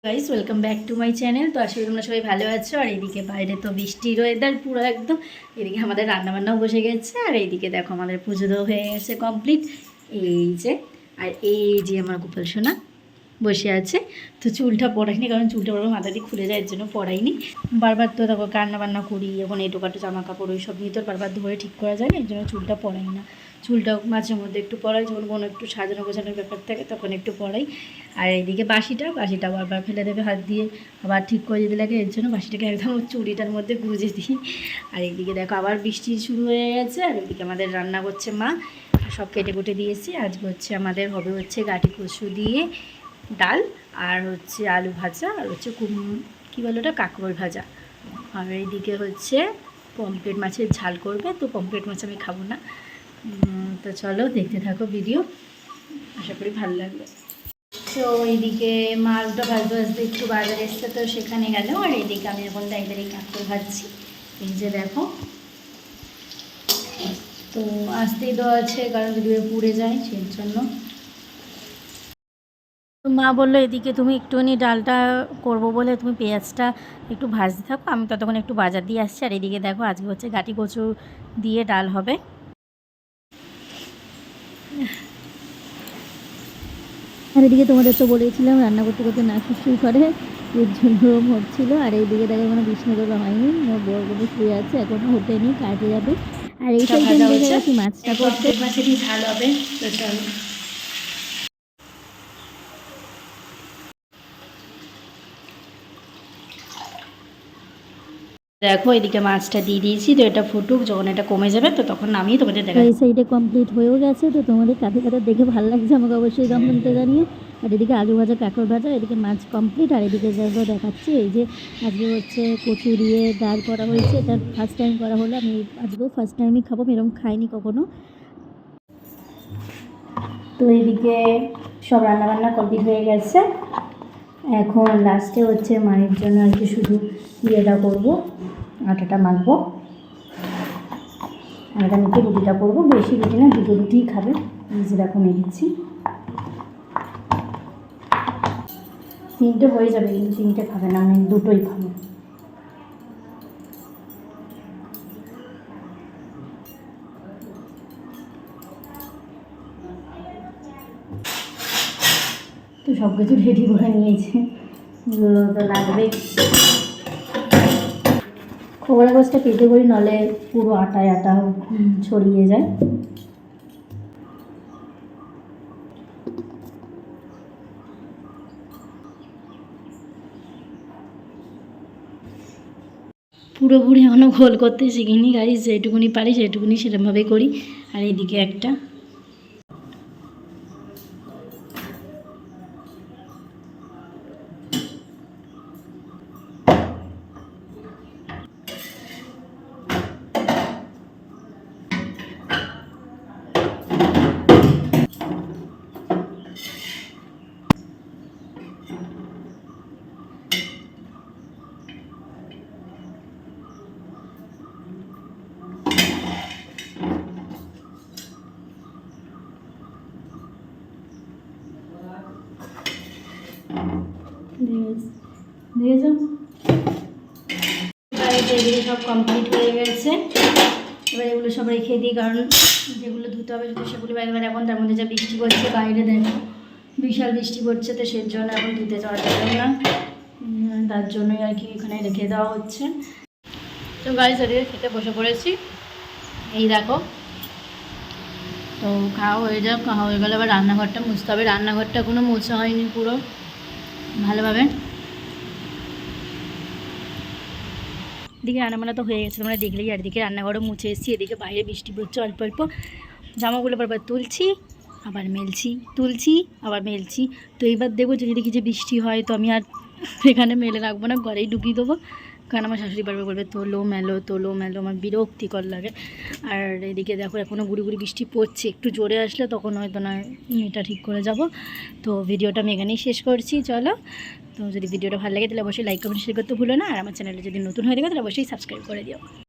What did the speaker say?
Guys welcome back to my channel. তো আসলে তোমরা সবাই ভালো আছো। আর এইদিকে বাইরে তো বৃষ্টির ওয়েদার পুরো একদম। এদিকে আমাদের রান্নাবান্নাও বসে গেছে। আর এইদিকে দেখো আমাদের পুজো তো হয়ে গেছে কমপ্লিট। এই যে আর এই যে আমার গোপাল সোনা বসে আছে। তো চুলটা পড়াইনি, কারণ চুলটা বড় মাথা দিয়ে খুলে যায়, এর জন্য পড়াইনি। বারবার তো দেখো রান্নাবান্না করি, এখন এটোকাটো জামা কাপড় ওই সব নিয়ে তো বারবার ধরে ঠিক করা যায় না, এর জন্য চুলটা পড়াই না। চুলটা মাঝে মধ্যে একটু পড়াই, যখন কোনো একটু সাজানো গোছানোর ব্যাপার থাকে তখন একটু পড়াই। আর এইদিকে বাসিটা বারবার ফেলে দেবে হাত দিয়ে, আবার ঠিক করে দিতে লাগে, এর জন্য বাসিটাকে একদম চুড়িটার মধ্যে গুঁজে দিই। আর এইদিকে দেখো আবার বৃষ্টি শুরু হয়ে গেছে। আর ওইদিকে আমাদের রান্না করছে মা, সব কেটে কুটে দিয়েছি। আজকে হচ্ছে আমাদের হবে গাটি কচু দিয়ে ডাল, আর হচ্ছে আলু ভাজা, আর হচ্ছে কী বলো ওটা, কাঁকরোল ভাজা। আর এইদিকে হচ্ছে পমফ্রেট মাছের ঝাল করবে। তো পমফ্রেট মাছ আমি খাবো না। তো চলো দেখতে থাকো ভিডিও, আশা করি ভালো লাগবে। তো এইদিকে মাছটা ভাজতে ভাজতে একটু বাজার এসছে, তো সেখানে গেল। আর এইদিকে আমি এখন দাঁড়িয়ে কাঁকরোল ভাজছি। এই যে দেখো, তো আসতেই দেওয়া আছে, কারণ যদি পুড়ে যায় সেই জন্য। তো মা বললো এদিকে তুমি একটুখানি ডালটা করবো বলে তুমি পেঁয়াজটা একটু ভাজতে থাকো, আমি ততক্ষণ একটু বাজার দিয়ে আসছি। আর এদিকে দেখো আজকে হচ্ছে গাটি কচু দিয়ে ডাল হবে। আর এদিকে তোমাদের তো বলেছিলাম রান্না করতে করতে না শুশুই করে, এর জন্য হচ্ছিল। আর এইদিকে দেখো কোনো বিষ্ণু করা হয়নি, মোর বড়গুলো শুয়ে আছে, এখনও হোটেনি, কাজে যাবে। আর এই সাইডে দেখে গেছি মাছটা করতে, মাছেরই ঝাল হবে। তো চলো দেখো, এদিকে মাছটা দিয়ে দিয়েছি। তো এটা ফুটুক, যখন এটা কমে যাবে তো তখন নামিয়ে তোমাদের দেখা। এই সাইডে কমপ্লিট হয়েও গেছে। তো তোমাদের কাঁধে কাঁধে দেখে ভালো লাগছে আমাকে অবশ্যই কমেন্টে জানিয়ে। আর এদিকে আলু ভাজা, কাঁকড় ভাজা, এদিকে মাছ কমপ্লিট। আর এদিকে যেগুলো দেখাচ্ছি, এই যে আজকে হচ্ছে কচু দিয়ে ডাল করা হয়েছে, এটা ফার্স্ট টাইম করা হলো। আমি আজকেও ফার্স্ট টাইমই খাবো, এরকম খাইনি কখনো। তো এদিকে সব রান্নাবান্না কমপ্লিট হয়ে গেছে। এখন লাস্টে হচ্ছে মায়ের জন্য আর কি শুধু ইয়েটা করবো, আটাটা মাখবো। আটা মেখে রুটিটা করবো, বেশি রুটি না, দুটো রুটিই খাবে। নিজে দেখো মেখেছি, তিনটে হয়ে যাবে, কিন্তু তিনটে খাবে না, আমি দুটোই খাবো। তো সব কিছু রেডি করে নিয়েছে, এগুলো তো লাগবে। খবরের কাগজটা কেটে করি, নলে পুরো আটায় আটা ছড়িয়ে যায়। পুরোপুরি এখনও ঘোল করতে শিখিনি গাইস, যেটুকুনি পারি সেটুকুনি সেরকমভাবে করি। আর এইদিকে একটা দিয়েছ। এগুলো সব কমপ্লিট হয়ে গেছে। এবার এগুলো সব রেখে দিই, কারণ যেগুলো ধুতে হবে সেগুলো বাইরে। এখন তার মধ্যে যা বৃষ্টি পড়ছে বাইরে, দেখো বিশাল বৃষ্টি পড়ছে, তো সেই জন্য এখন ধুতে যাওয়া যাবে না, তার জন্যই আর কি এখানে রেখে দেওয়া হচ্ছে। তো গাড়ি চালিয়ে খেতে বসে পড়েছি। এই দেখো, তো খাওয়া হয়ে যাক, খাওয়া হয়ে গেলে আবার রান্নাঘরটা মুছতে হবে। রান্নাঘরটা কোনো মোছা হয়নি পুরো ভালোভাবে। এদিকে রান্নাবান্না তো হয়ে গেছে, তোমরা দেখলেই। আর এদিকে রান্নাঘরও মুছে এসেছি। এদিকে বাইরে বৃষ্টি পড়ছে অল্প অল্প, জামাগুলো বারবার তুলছি আবার মেলছি, তুলছি আবার মেলছি। তো এইবার দেখবো যদি দেখি যে বৃষ্টি হয়, তো আমি আর এখানে মেলে রাখবো না, ঘরেই ঢুকিয়ে দেবো। কারণ আমার শাশুড়ি বারবার বলবে তোলো মেলো, তোলো মেলো, আমার বিরক্তিকর লাগে। আর এদিকে দেখো এখনও গুড়ি গুড়ি বৃষ্টি পড়ছে, একটু জোরে আসলে তখন হয়তো না এটা ঠিক করে যাব। তো ভিডিওটা আমি এখানেই শেষ করছি, চলো। তো যদি ভিডিওটা ভালো লাগে তাহলে অবশ্যই লাইক কমেন্ট শেয়ার করতে ভুলো না। আর আমার চ্যানেলে যদি নতুন হয়ে থাকে তাহলে অবশ্যই সাবস্ক্রাইব করে দিও।